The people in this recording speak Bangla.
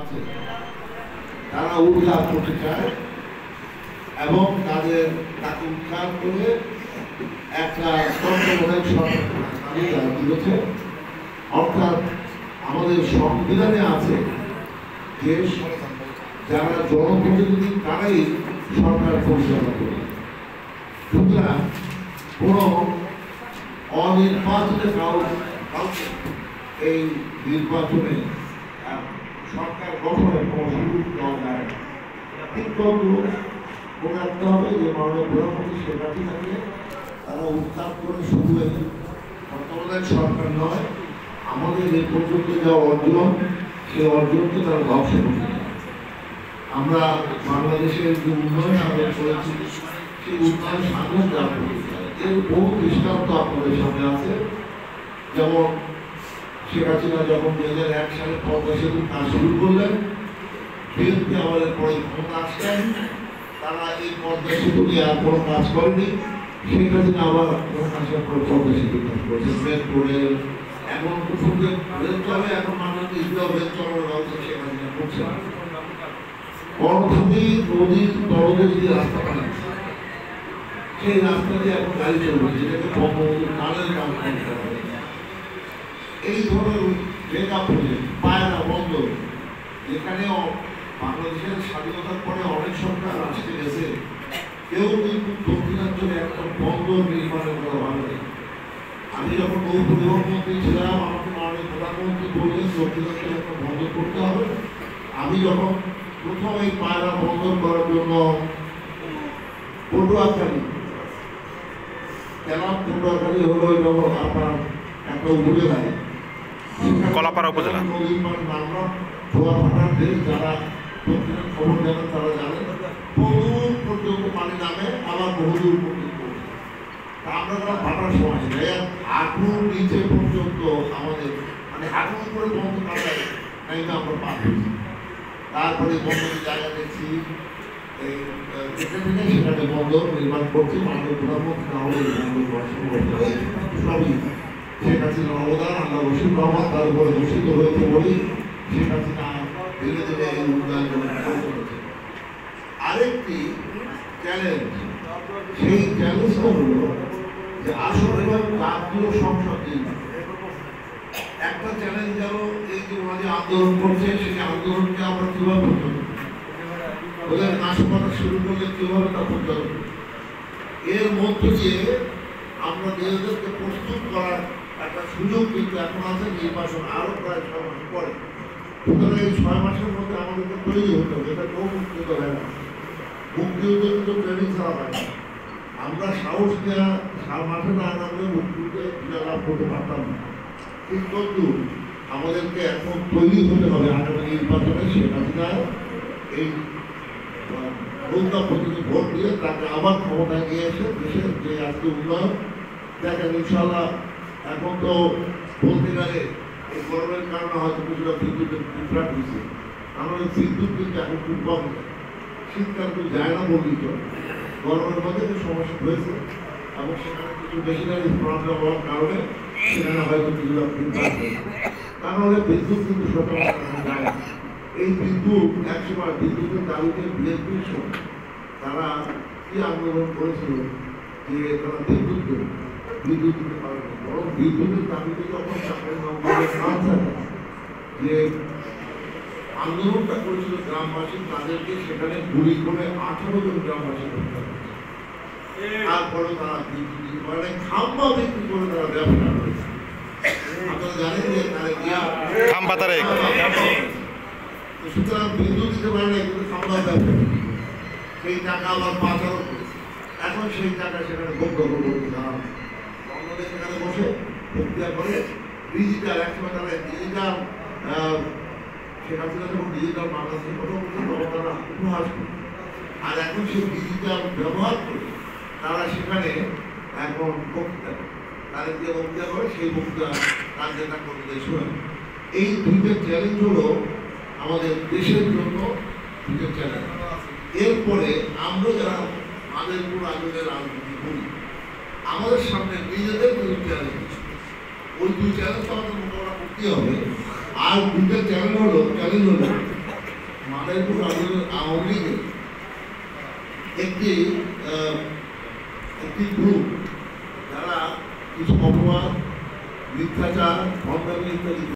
আছে তারা উদ্ধার করতে চায় এবং তাকে উদ্ধার করে একটা তত্ত্বাবধায়ক সরকার দিয়েছে। অর্থাৎ আমাদের সংবিধানে আছে যে যারা জনপ্রতিনিধি তারাই সরকার পরিচালনা করে। সুতরাং কোনো অনির্বাচিত কাউকে এই নির্বাচনে সরকার গঠনের কোনো সুযোগ দেওয়া যায় না। কিন্তু মনে রাখতে হবে যে মাননীয় প্রধানমন্ত্রী শেখ হাসিনাকে তারা উত্থাপ করে শুরু হয়েছে তত্ত্বাবধায়ক সরকার নয়, আমাদের এই পর্যন্ত যা অর্জন সেই অর্জনকে তারা ধ্বংস করতে। আমরা বাংলাদেশের যে উন্নয়ন আমরা করেছি সেই উন্নয়ন সাধন লাভ করতে চাই। এর বহু দৃষ্টান্ত আপনাদের সামনে আছে। যেমন শেখ হাসিনা যখন 2001 সালে পদ্মা সেতুর কাজ শুরু করলেন, বিএনপি আমাদের পরে ক্ষমতা আসলেন, তারা এই পদ্মা সেতু নিয়ে আর কোনো কাজ করেনি। শেখ হাসিনা আবার আসার পর পদ্মা সেতু কাজ করেছে, মেট্রো রেল, এমন রেল চলে, এখন মানুষ ইসলাম রেল চলার ব্যবস্থা শেখ হাসিনা করছে। অর্থনী নদীর তলদে যদি রাস্তা বানাচ্ছে সেই রাস্তা দিয়ে এখন গাড়ি চলবে, যেটাকে বঙ্গবন্ধু কালের কাজ করতে হবে। এই ধরনের মেকআপ প্রজেক্ট, পায়রা বন্দর, যেখানেও বাংলাদেশের স্বাধীনতার পরে অনেক সরকার আসতে গেছে, কেউ কিন্তু দক্ষিণাঞ্চলে একটা বন্দর নির্মাণের কথা ভাবে। আমি যখন নৌ পরিবহন মন্ত্রী ছিলাম, আমাকে মাননীয় প্রধানমন্ত্রী বললেন দক্ষিণাঞ্চলে একটা বন্দর করতে হবে। আমি যখন প্রথম এই পায়রা বন্দর করার জন্য পটুয়াখালী হলো আপনার একটা উপজেলায়, কলাপাড়া উপজেলা, নদীর পানি নামরা ধোয়া ফাটার দেশ, যারা দক্ষিণের খবর জানেন তারা জানেন, বহুদূর পর্যন্ত পানি নামে, আবার বহুদূর পর্যন্ত। আমরা তারা ফাটার সময় হাঁটুর নিচে পর্যন্ত আমাদের মানে হাঁটুর উপরে বন্ধ কাটায় নাই, তো আমরা পা দিচ্ছি। তারপরে বন্দরের জায়গা দেখছি, সেখানে বন্দর নির্মাণ করছে মাননীয় প্রধানমন্ত্রী, না হলে সবই শেখ হাসিনার অবদান। আমরা রশিদ রহমান তার উপরে দূষিত হয়েছে বলি শেখ হাসিনা ধীরে ধীরে এই উন্নয়ন করেছে। আরেকটি চ্যালেঞ্জ, সেই চ্যালেঞ্জটা হলো যে আসলে জাতীয় সংসদ একটা চ্যালেঞ্জ গেল, এই যে ওনাদের আন্দোলন করছে সেই আন্দোলনকে আমরা কিভাবে পরিচালনা, ওদের নাশকতা শুরু করলে কিভাবে তা পরিচালনা, এর মধ্য দিয়ে আমরা নিজেদেরকে প্রস্তুত করার একটা সুযোগ কিন্তু এখন আছে। নির্বাচন আরো প্রায় 6 মাস পরে, সুতরাং এই 6 মাসের মধ্যে আমাদেরকে তৈরি হতে হবে। এটা কেউ মুক্তিযুদ্ধ হয় না, মুক্তিযুদ্ধ কিন্তু ট্রেনিং ছাড়া হয় না। আমরা সাহস দেওয়া মাঠে না নামলে মুক্তিযুদ্ধে বিজয় লাভ করতে পারতাম না। কিন্তু আমাদেরকে এখন তৈরি হতে হবে আগামী নির্বাচনে শেখ হাসিনা এই নৌকা প্রতিনিধি ভোট দিয়ে তাকে আবার ক্ষমতায় নিয়ে এসে দেশের যে আজকে উন্নয়ন দেখেন ইনশাল্লাহ। এখন তো বলতে গেলে এই গরমের কারণে হয়তো কিছুটা বিদ্যুতের বিভ্রাট হয়েছে, আমাদের বিদ্যুৎ কিন্তু এখন খুব কম, শীতকাল কিন্তু যায় না বললেই চলে। গরমের মধ্যে যে সমস্যা হয়েছে এবং সেখানে কিছু মেশিনারি প্রবলেম হওয়ার কারণে সেখানে হয়তো কিছুটা বিভ্রাট হয়েছে। তাহলে বিদ্যুৎ কিন্তু সচরাচর যায় না। এই বিদ্যুৎ একসময় বিদ্যুতের দাবিতে বিএনপির সময় তারা কি আন্দোলন করেছিল যে তারা বিদ্যুৎ দিতে পারবে, বরং বিদ্যুতের দাবিতে যখন যে আন্দোলনটা করেছিল গ্রামবাসী, তাদেরকে সেখানে গুলি করে 18 জন গ্রামবাসী হত্যা করেছে। তারপরে তারা বিদ্যুৎ দিতে পারে, খাম্বা বিক্রি করে তারা ব্যবসা করেছে। আপনারা জানেন যে সুতরাং বিদ্যুৎ দিতে পারে না, কিন্তু খাম্বা ব্যবসা সেই টাকা আবার পাচারও করেছে। এখন সেই টাকা সেখানে বক্তব্য করতে অন্যদের সেখানে বসে প্রক্রিয়া করে ডিজিটাল, একসময় তারা ডিজিটাল শেখ হাসিনা যখন ডিজিটাল বাংলাদেশের কথা বলছে তখন তারা উপহাস করে, আর এখন সেই ডিজিটাল ব্যবহার করে তারা সেখানে এখন বক্তৃতা করে, তারা যে বক্তৃতা করে সেই বক্তৃতা তার যেটা করতে শোনেন। এই দুইটা চ্যালেঞ্জ হলো আমাদের দেশের জন্য দুইটা চ্যালেঞ্জ। এরপরে আমরা যারা আমাদের পুরো আগে রাজনীতি করি, আমাদের সামনে নিজেদের দুই চ্যালেঞ্জ, ওই দুই চ্যালেঞ্জ আমাদের মোকাবেলা করতে হবে। আর দুইটা চ্যালেঞ্জ হলো মাদারীপুর আওয়ামী লীগের একটি গ্রুপ যারা কিছু অপবাদ, মিথ্যাচার, ভণ্ডামি ইত্যাদি